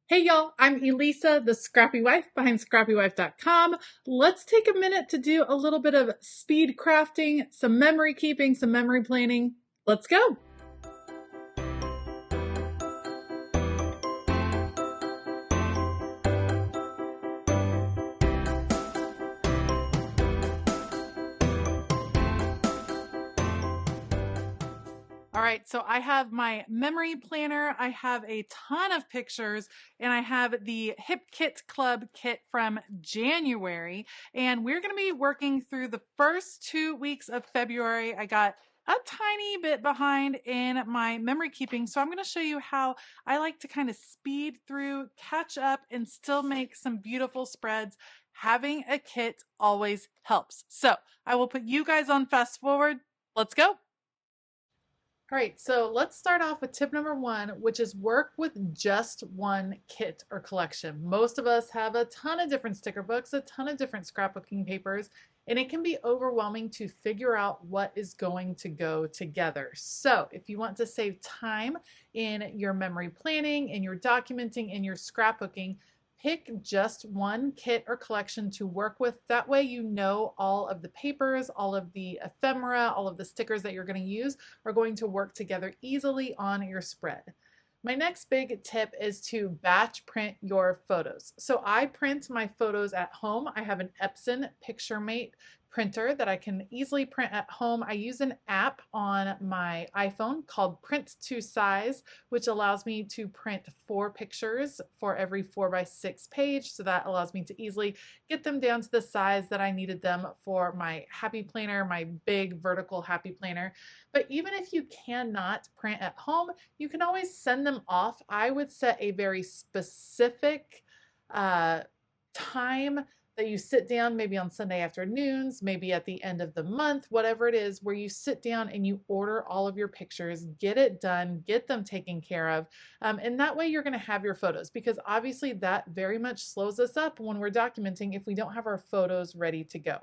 Hey y'all, I'm Elisa, the Scrappy Wife behind scrappywife.com. Let's take a minute to do a little bit of speed crafting, some memory keeping, some memory planning. Let's go. All right, so I have my memory planner. I have a ton of pictures, and I have the Hip Kit Club kit from January. And we're going to be working through the first 2 weeks of February. I got a tiny bit behind in my memory keeping, so I'm going to show you how I like to kind of speed through, catch up, and still make some beautiful spreads. Having a kit always helps. So I will put you guys on fast forward. Let's go. All right, so let's start off with tip number one, which is work with just one kit or collection. Most of us have a ton of different sticker books, a ton of different scrapbooking papers, and it can be overwhelming to figure out what is going to go together. So if you want to save time in your memory planning, in your documenting, in your scrapbooking, pick just one kit or collection to work with. That way you know all of the papers, all of the ephemera, all of the stickers that you're going to use are going to work together easily on your spread. My next big tip is to batch print your photos. So I print my photos at home. I have an Epson PictureMate printer that I can easily print at home. I use an app on my iPhone called Print to Size, which allows me to print 4 pictures for every 4x6 page. So that allows me to easily get them down to the size that I needed them for my happy planner, my big vertical happy planner. But even if you cannot print at home, you can always send them off. I would set a very specific time that you sit down, maybe on Sunday afternoons, maybe at the end of the month, whatever it is, where you sit down and you order all of your pictures, get it done, get them taken care of. And that way you're going to have your photos, because obviously that very much slows us up when we're documenting if we don't have our photos ready to go.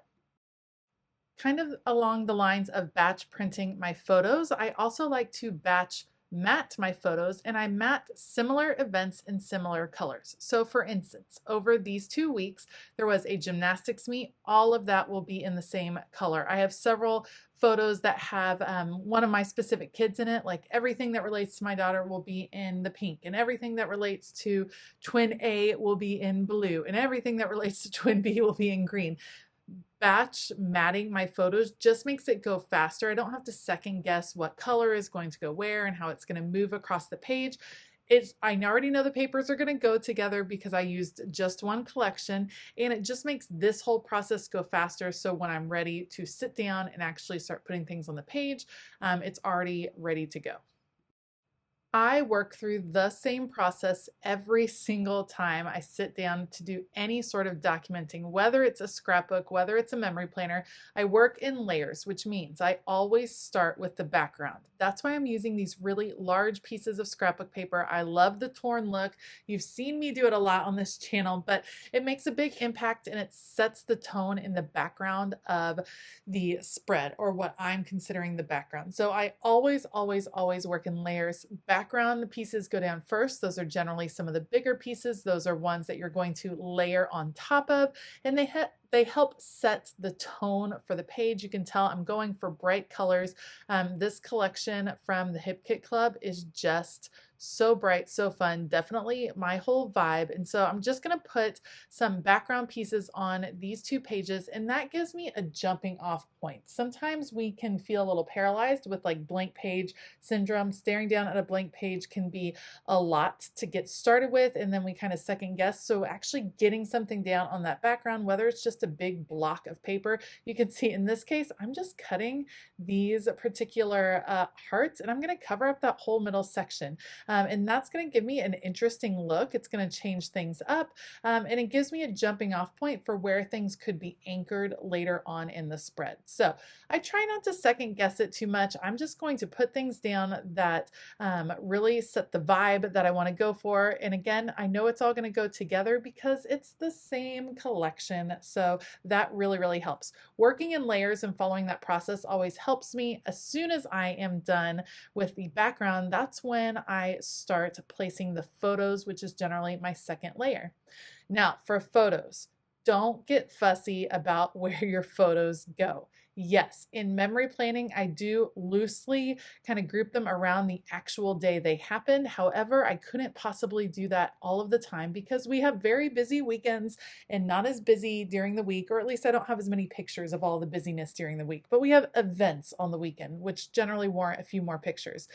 Kind of along the lines of batch printing my photos, I also like to batch matte my photos, and I matte similar events in similar colors. So for instance, over these 2 weeks, there was a gymnastics meet. All of that will be in the same color. I have several photos that have one of my specific kids in it, like everything that relates to my daughter will be in the pink, and everything that relates to twin A will be in blue, and everything that relates to twin B will be in green. Batch matting my photos just makes it go faster. I don't have to second guess what color is going to go where and how it's going to move across the page. I already know the papers are going to go together because I used just one collection, and it just makes this whole process go faster. So when I'm ready to sit down and actually start putting things on the page, it's already ready to go. I work through the same process every single time I sit down to do any sort of documenting, whether it's a scrapbook, whether it's a memory planner. I work in layers, which means I always start with the background. That's why I'm using these really large pieces of scrapbook paper. I love the torn look. You've seen me do it a lot on this channel, but it makes a big impact and it sets the tone in the background of the spread, or what I'm considering the background. So I always work in layers. Background pieces go down first. Those are generally some of the bigger pieces. Those are ones that you're going to layer on top of, and they help set the tone for the page. You can tell I'm going for bright colors. This collection from the Hip Kit Club is just so bright, so fun, definitely my whole vibe. And so I'm just going to put some background pieces on these 2 pages, and that gives me a jumping off point. Sometimes we can feel a little paralyzed with like blank page syndrome. Staring down at a blank page can be a lot to get started with, and then we kind of second guess. So actually getting something down on that background, whether it's just a big block of paper, you can see in this case, I'm just cutting these particular hearts, and I'm going to cover up that whole middle section. And that's going to give me an interesting look. It's going to change things up, and it gives me a jumping off point for where things could be anchored later on in the spread. So I try not to second guess it too much. I'm just going to put things down that really set the vibe that I want to go for. And again, I know it's all going to go together because it's the same collection. So So that really, really helps. Working in layers and following that process always helps me. As soon as I am done with the background, that's when I start placing the photos, which is generally my second layer. Now, for photos, don't get fussy about where your photos go. Yes, in memory planning, I do loosely kind of group them around the actual day they happened. However, I couldn't possibly do that all of the time because we have very busy weekends and not as busy during the week, or at least I don't have as many pictures of all the busyness during the week. But we have events on the weekend, which generally warrant a few more pictures.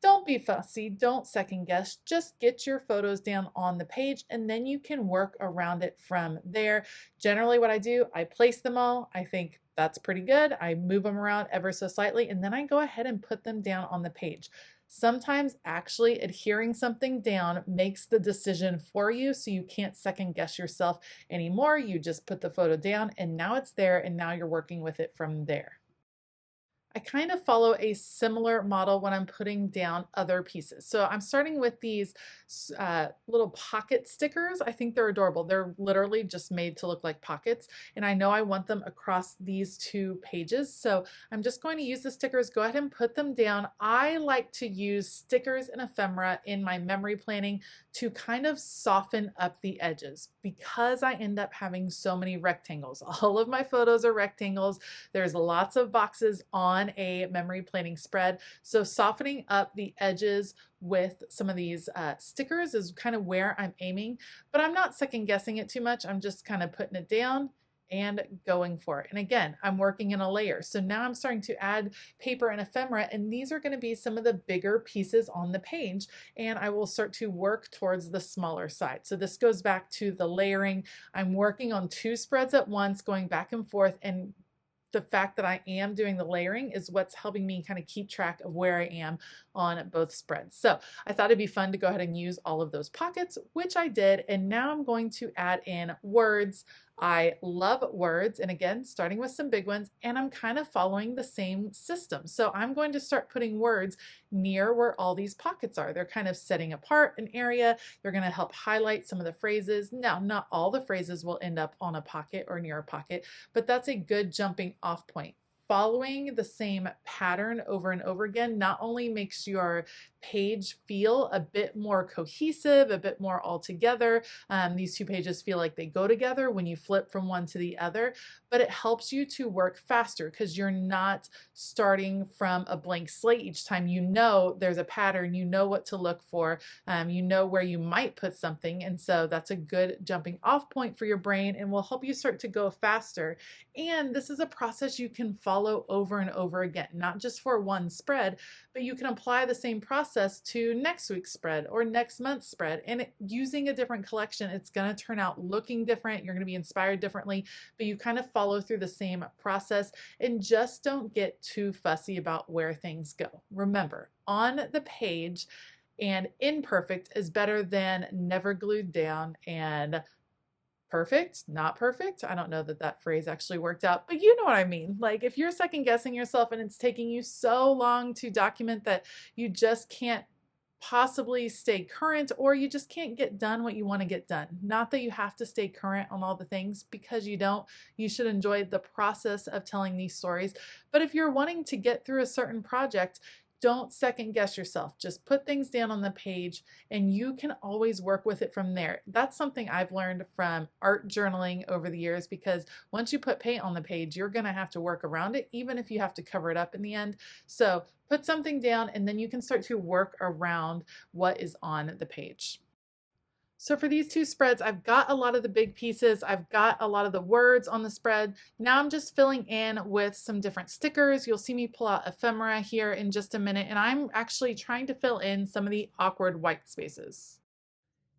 Don't be fussy, don't second guess, just get your photos down on the page and then you can work around it from there. Generally what I do, I place them all, I think that's pretty good, I move them around ever so slightly, and then I go ahead and put them down on the page. Sometimes actually adhering something down makes the decision for you, so you can't second guess yourself anymore. You just put the photo down and now it's there and now you're working with it from there. I kind of follow a similar model when I'm putting down other pieces. So I'm starting with these little pocket stickers. I think they're adorable. They're literally just made to look like pockets. And I know I want them across these two pages. So I'm just going to use the stickers, go ahead and put them down. I like to use stickers and ephemera in my memory planning to kind of soften up the edges because I end up having so many rectangles. All of my photos are rectangles. There's lots of boxes on a memory planning spread. So softening up the edges with some of these stickers is kind of where I'm aiming, but I'm not second guessing it too much. I'm just kind of putting it down and going for it. And again, I'm working in a layer. So now I'm starting to add paper and ephemera, and these are going to be some of the bigger pieces on the page, and I will start to work towards the smaller side. So this goes back to the layering. I'm working on two spreads at once, going back and forth, and the fact that I am doing the layering is what's helping me kind of keep track of where I am on both spreads. So I thought it'd be fun to go ahead and use all of those pockets, which I did. And now I'm going to add in words. I love words, and again, starting with some big ones, and I'm kind of following the same system. So I'm going to start putting words near where all these pockets are. They're kind of setting apart an area. They're going to help highlight some of the phrases. Now, not all the phrases will end up on a pocket or near a pocket, but that's a good jumping off point. Following the same pattern over and over again not only makes your page feel a bit more cohesive, a bit more all together. These two pages feel like they go together when you flip from one to the other, but it helps you to work faster because you're not starting from a blank slate each time. You know there's a pattern, you know what to look for, you know where you might put something, and so that's a good jumping off point for your brain and will help you start to go faster. And this is a process you can follow over and over again, not just for one spread, but you can apply the same process to next week's spread or next month's spread. And using a different collection, it's going to turn out looking different. You're going to be inspired differently, but you kind of follow through the same process and just don't get too fussy about where things go. Remember, on the page and imperfect is better than never glued down and perfect, not perfect. I don't know that that phrase actually worked out, but you know what I mean. Like if you're second guessing yourself and it's taking you so long to document that you just can't possibly stay current, or you just can't get done what you want to get done. Not that you have to stay current on all the things, because you don't. You should enjoy the process of telling these stories. But if you're wanting to get through a certain project, don't second guess yourself. Just put things down on the page and you can always work with it from there. That's something I've learned from art journaling over the years, because once you put paint on the page, you're going to have to work around it, even if you have to cover it up in the end. So put something down and then you can start to work around what is on the page. So for these two spreads, I've got a lot of the big pieces. I've got a lot of the words on the spread. Now I'm just filling in with some different stickers. You'll see me pull out ephemera here in just a minute, and I'm actually trying to fill in some of the awkward white spaces.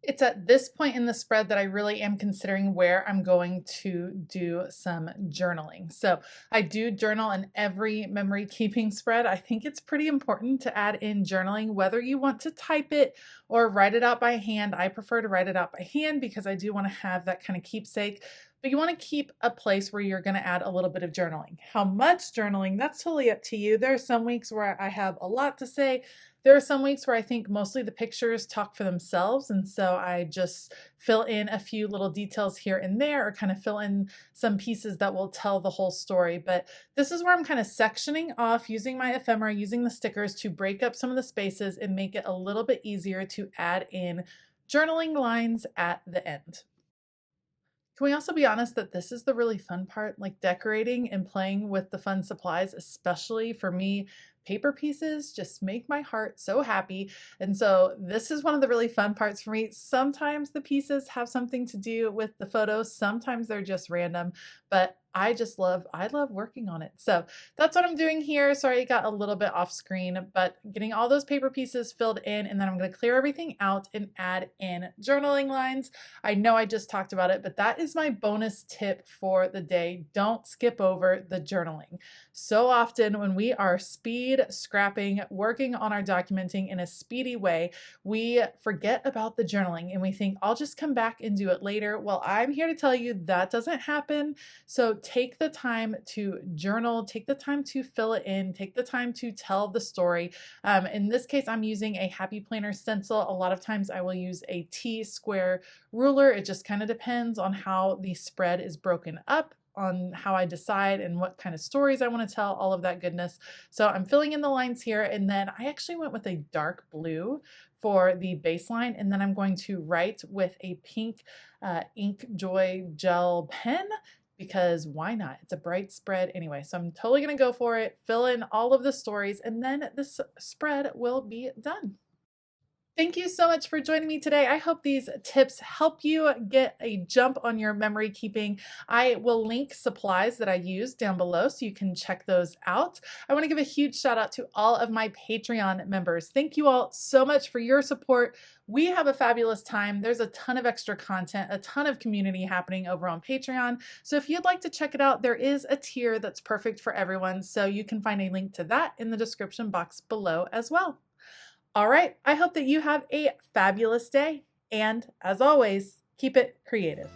It's at this point in the spread that I really am considering where I'm going to do some journaling. So I do journal in every memory keeping spread. I think it's pretty important to add in journaling, whether you want to type it or write it out by hand. I prefer to write it out by hand because I do want to have that kind of keepsake. But you want to keep a place where you're going to add a little bit of journaling. How much journaling, that's totally up to you. There are some weeks where I have a lot to say. There are some weeks where I think mostly the pictures talk for themselves, and so I just fill in a few little details here and there, or kind of fill in some pieces that will tell the whole story. But this is where I'm kind of sectioning off, using my ephemera, using the stickers to break up some of the spaces and make it a little bit easier to add in journaling lines at the end. Can we also be honest that this is the really fun part, like decorating and playing with the fun supplies, especially for me, paper pieces just make my heart so happy. And so this is one of the really fun parts for me. Sometimes the pieces have something to do with the photos, sometimes they're just random, but I love working on it. So that's what I'm doing here. Sorry, it got a little bit off screen, but getting all those paper pieces filled in, and then I'm going to clear everything out and add in journaling lines. I know I just talked about it, but that is my bonus tip for the day. Don't skip over the journaling. So often when we are speed scrapping, working on our documenting in a speedy way, we forget about the journaling and we think, I'll just come back and do it later. Well, I'm here to tell you that doesn't happen. So take the time to journal, take the time to fill it in, take the time to tell the story. In this case, I'm using a Happy Planner stencil. A lot of times I will use a T-square ruler. It just kind of depends on how the spread is broken up, on how I decide and what kind of stories I want to tell, all of that goodness. So I'm filling in the lines here, and then I actually went with a dark blue for the baseline, and then I'm going to write with a pink Ink Joy gel pen, because why not? It's a bright spread anyway. So I'm totally going to go for it, fill in all of the stories, and then this spread will be done. Thank you so much for joining me today. I hope these tips help you get a jump on your memory keeping. I will link supplies that I use down below so you can check those out. I want to give a huge shout out to all of my Patreon members. Thank you all so much for your support. We have a fabulous time. There's a ton of extra content, a ton of community happening over on Patreon. So if you'd like to check it out, there is a tier that's perfect for everyone. So you can find a link to that in the description box below as well. All right, I hope that you have a fabulous day, and as always, keep it creative.